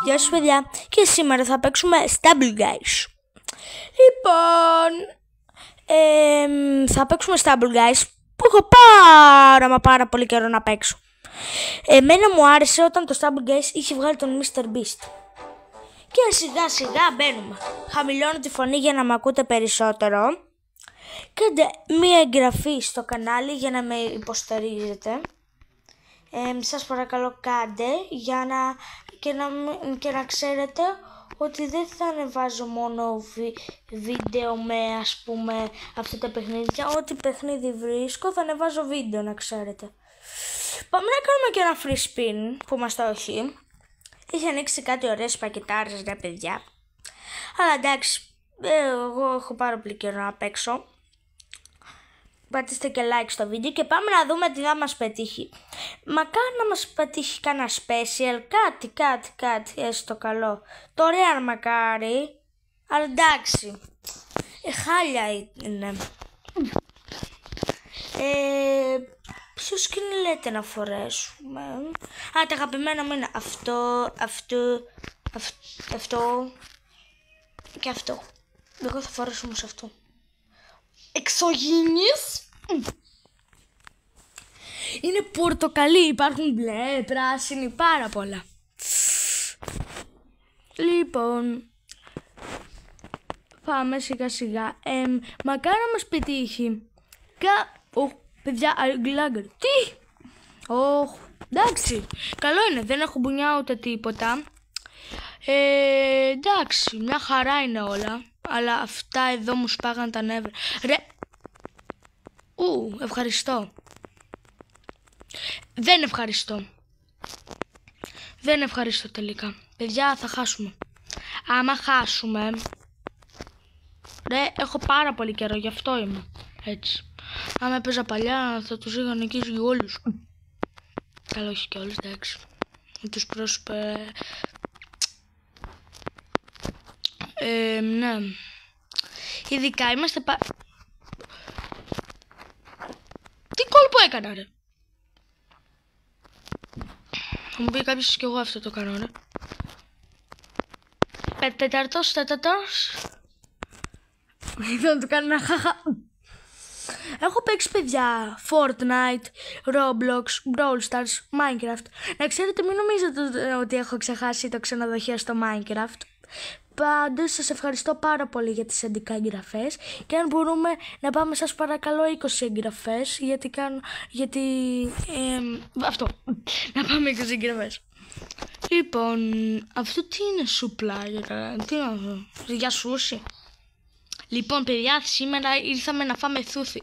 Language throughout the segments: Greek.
Γεια σας παιδιά, και σήμερα θα παίξουμε Stumble Guys. Λοιπόν, θα παίξουμε Stumble Guys που έχω πάρα πολύ καιρό να παίξω. Εμένα μου άρεσε όταν το Stumble Guys είχε βγάλει τον Mr. Beast. Και σιγά σιγά μπαίνουμε. Χαμηλώνω τη φωνή για να με ακούτε περισσότερο. Κάντε μία εγγραφή στο κανάλι για να με υποστηρίζετε. Σας παρακαλώ κάντε για να ξέρετε ότι δεν θα ανεβάζω μόνο βίντεο με ας πούμε αυτά τα παιχνίδια. Ό,τι παιχνίδι βρίσκω θα ανεβάζω βίντεο, να ξέρετε. Πάμε να κάνουμε και ένα free spin που μας το έχει. Έχει ανοίξει κάτι ωραίες πακετάρες ρε παιδιά. Αλλά εντάξει, εγώ έχω πάρα πολύ καιρό να παίξω. Πατήστε και like στο βίντεο και πάμε να δούμε τι θα μας πετύχει. Μακάρι να μας πετύχει κανένα special, κάτι έστω καλό. Το rare μακάρι, αλλά εντάξει, χάλια είναι. Ποιο skin λέτε να φορέσουμε? Τα αγαπημένα μου είναι αυτό και αυτό. Εγώ θα φορέσω όμως αυτό. Εξωγήινης. Είναι πορτοκαλί, υπάρχουν μπλε, πράσινοι, πάρα πολλά. Λοιπόν, πάμε σιγά σιγά. Μακάρι να μας πετύχει. Παιδιά, αγγλάγκερ. Τι? Εντάξει, καλό είναι, δεν έχω μπουνιά ούτε τίποτα. Εντάξει, μια χαρά είναι όλα. Αλλά αυτά εδώ μου σπάγαν τα νεύρα. Ρε. Ευχαριστώ. Δεν ευχαριστώ τελικά. Παιδιά, θα χάσουμε. Άμα χάσουμε. Ρε, έχω πάρα πολύ καιρό, γι' αυτό είμαι. Έτσι. Άμα έπαιζα παλιά θα τους είχα νικήσει όλους. Καλό, όχι και όλους, εντάξει. Τους πρόσωπε. Ναι. Ειδικά είμαστε Τι κόλπο έκανα ρε? Θα μου πει κάποιος και εγώ αυτό το κάνω ρε. Τέταρτος. Ήθελα να του κάνω ένα χαχα. Έχω παίξει παιδιά Fortnite, Roblox, Brawl Stars, Minecraft. Να ξέρετε, μην νομίζετε ότι έχω ξεχάσει το ξενοδοχείο στο Minecraft. Πάντως σας ευχαριστώ πάρα πολύ για τις 11 εγγραφές. Και αν μπορούμε να πάμε, σας παρακαλώ, 20 εγγραφές. Αυτό. Να πάμε 20 εγγραφές. Λοιπόν, αυτό τι είναι σούπλα? Τι είναι αυτό? Για σούσι? Λοιπόν παιδιά, σήμερα ήρθαμε να φάμε θούθι.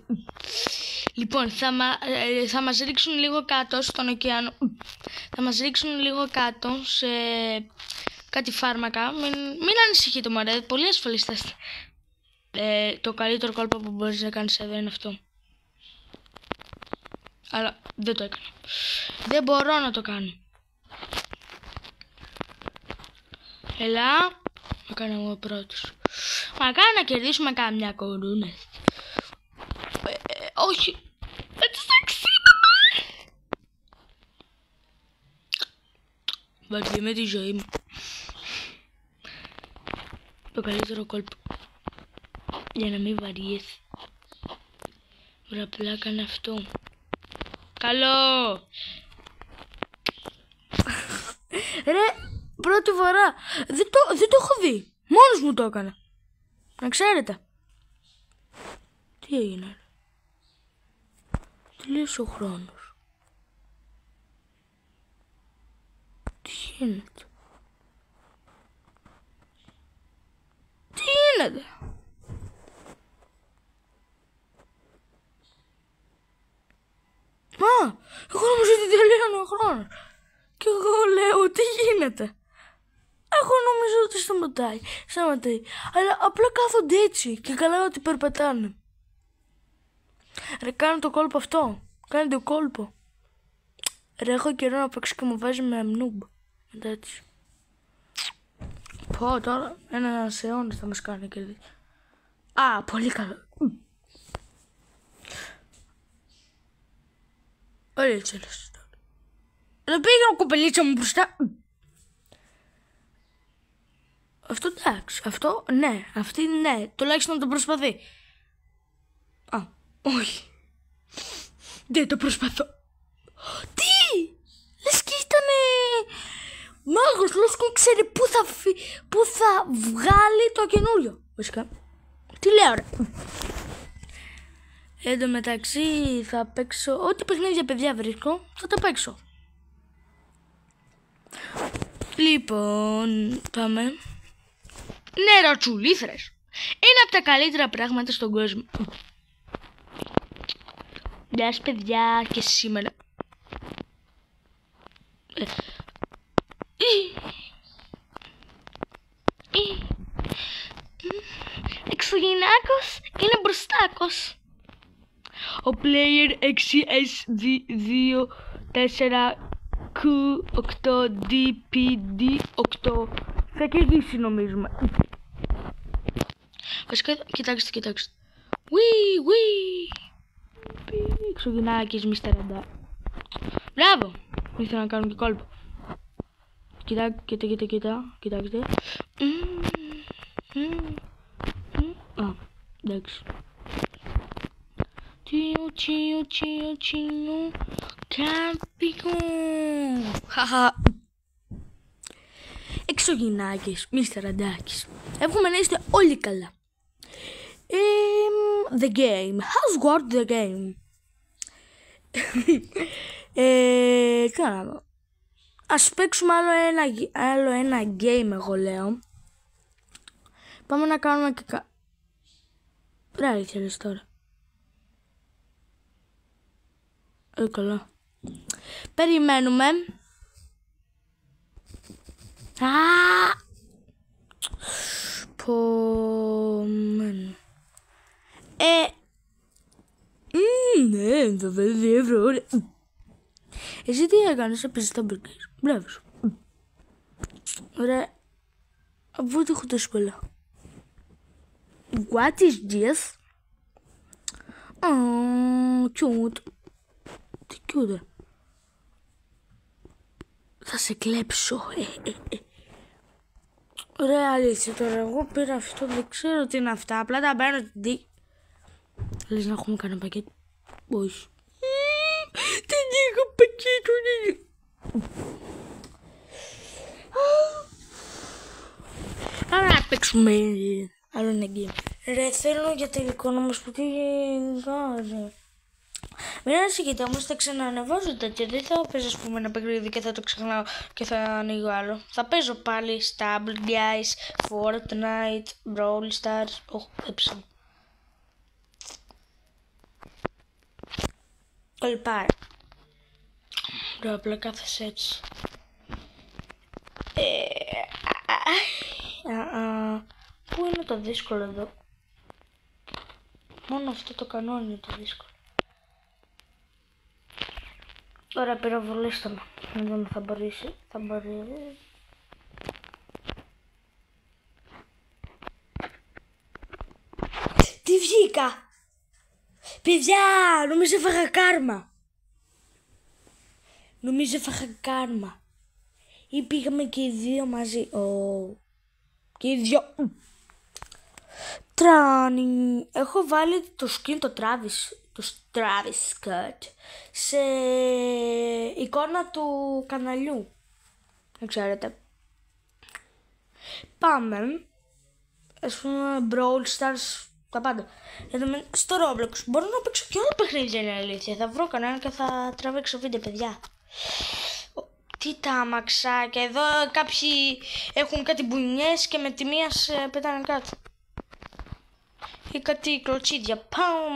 Λοιπόν, θα μας ρίξουν λίγο κάτω στον ωκεανό. Θα μας ρίξουν λίγο κάτω σε κάτι φάρμακα. Μην ανησυχείτε μωρέ, πολύ ασφαλείς θα είστε. Το καλύτερο κόλπο που μπορείς να κάνεις εδώ είναι αυτό. Αλλά δεν το έκανα. Δεν μπορώ να το κάνω. Έλα. Θα κάνω εγώ πρώτος. Μακάρι να κερδίσουμε κάμια κορούνα. Όχι. Έτσι θα ξύπναμε. Βαριέμαι τη ζωή μου. Το καλύτερο κόλπο. Για να μην βαριέσαι. Ωραία, απλά κάνε αυτό. Καλό. Ρε, πρώτη φορά. Δεν το έχω δει. Μόνος μου το έκανα. Να ξέρετε. Τι έγινε ρε? Τελείωσε ο χρόνος. Τι γίνεται? Εγώ νομίζω ότι τελείωνε ο χρόνος. Και εγώ λέω τι γίνεται? Εγώ νομίζω ότι σταματάει. Αλλά απλά κάθονται έτσι και καλά ότι περπατάνε. Ρε, κάνω το κόλπο αυτό. Κάνε το κόλπο. Ρε, έχω καιρό να παίξω και μου βάζει με noob. Έτσι. Πω τώρα, ένας αιώνας θα μας κάνει κερδίσει. Πολύ καλό. Ωραία, έτσι. Ρε, πήγα ο κοπελίτσα μου μπροστά. Αυτό εντάξει. Αυτό ναι. Αυτή ναι. Τουλάχιστον το προσπαθεί. Α, όχι. Δεν το προσπαθώ. Τι! Λες και ήτανε μάγος, λες και ξέρει πού θα βγάλει το καινούριο. Βασικά. Τι λέω ρε. Εν τω μεταξύ θα παίξω. Ό,τι παιχνίδια παιδιά βρίσκω θα τα παίξω. Λοιπόν, πάμε. Νεροτσουλήθρες. Είναι από τα καλύτερα πράγματα στον κόσμο. Γεια σας παιδιά, και σήμερα εξωγεννάκος είναι μπροστάκος. Ο player 6S244Q8DPD8 θα κερδίσει νομίζουμε. Βασικά κοιτάξτε. Wee. Εξωγεννάκης Mr. Radar. Μπράβο. Ήθελα να κάνω και κόλπο. Κοιτάξτε. Α, εντάξει. Τσίνο, κάμπικο. Χαχα. Εξωγεννάκης Mr. Radar. Εύχομαι να είστε όλοι καλά. The game. How's worked the game? Τι να δω. Ας παίξουμε άλλο ένα game εγώ λέω. Πάμε να κάνουμε και Ρε αλήθεια λες τώρα. Καλά. Περιμένουμε. Ναι, θα φέρει 2 ευρώ. Εσύ τι έκανες, έπαιζες τα μπουργκέρ. Μπράβο σου. Ωραία. Αφού το έχω τόσο πολλά. What is this? Cute. Τι cute. Θα σε κλέψω. Ωραία αλήθεια τώρα. Εγώ πήρα αυτό, δεν ξέρω τι είναι αυτά. Απλά τα παίρνω την τύχη. Λες να έχουμε κανένα πακέτο. Όχι. Δεν είχα πακέτο. Άρα να παίξουμε άλλο ένα game. Ρε θέλω για τελικό να μας πω τι κάνει. Μην ανησυχείτε όμως θα ξανανεβάζω τέτοια. Δεν θα παίζω ας πούμε ένα παιχνίδι και θα το ξεχνάω και θα ανοίγω άλλο. Θα παίζω πάλι Stumble Guys, Fortnite, Brawl Stars. Έψαμε. Όλοι πάρε. Ρε απλά κάθεσαι έτσι. Πού είναι το δύσκολο εδώ? Μόνο αυτό το κανόνι είναι το δύσκολο. Ωραία πυροβολήστε με. Να δούμε θα μπορεί. Τι βγήκα! Παιδιά, νομίζω έφαγα κάρμα. Ή πήγαμε και οι δύο μαζί. Και οι δυο. Τράνι. Έχω βάλει το skin το Travis Scott σε εικόνα του καναλιού. Δεν ξέρετε. Πάμε. Ας πούμε Brawl Stars. Τα πάντα. Στο Roblox μπορώ να παίξω και όλα παιχνίδια είναι αλήθεια. Θα βρω κανένα και θα τραβήξω βίντεο παιδιά. Τι τα αμαξάκια. Εδώ κάποιοι έχουν κάτι μπουνιές και με τη μία πετάνε κάτω. Ή κάτι κλωτσίδια. Πάω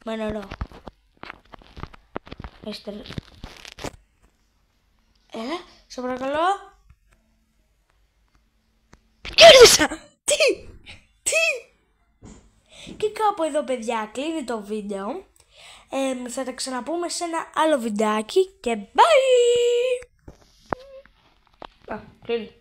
με νερό. Σε παρακαλώ. Κέρδισα! Τι! Και κάπου εδώ παιδιά κλείνει το βίντεο. Θα τα ξαναπούμε σε ένα άλλο βιντεάκι και bye! Κλείνει.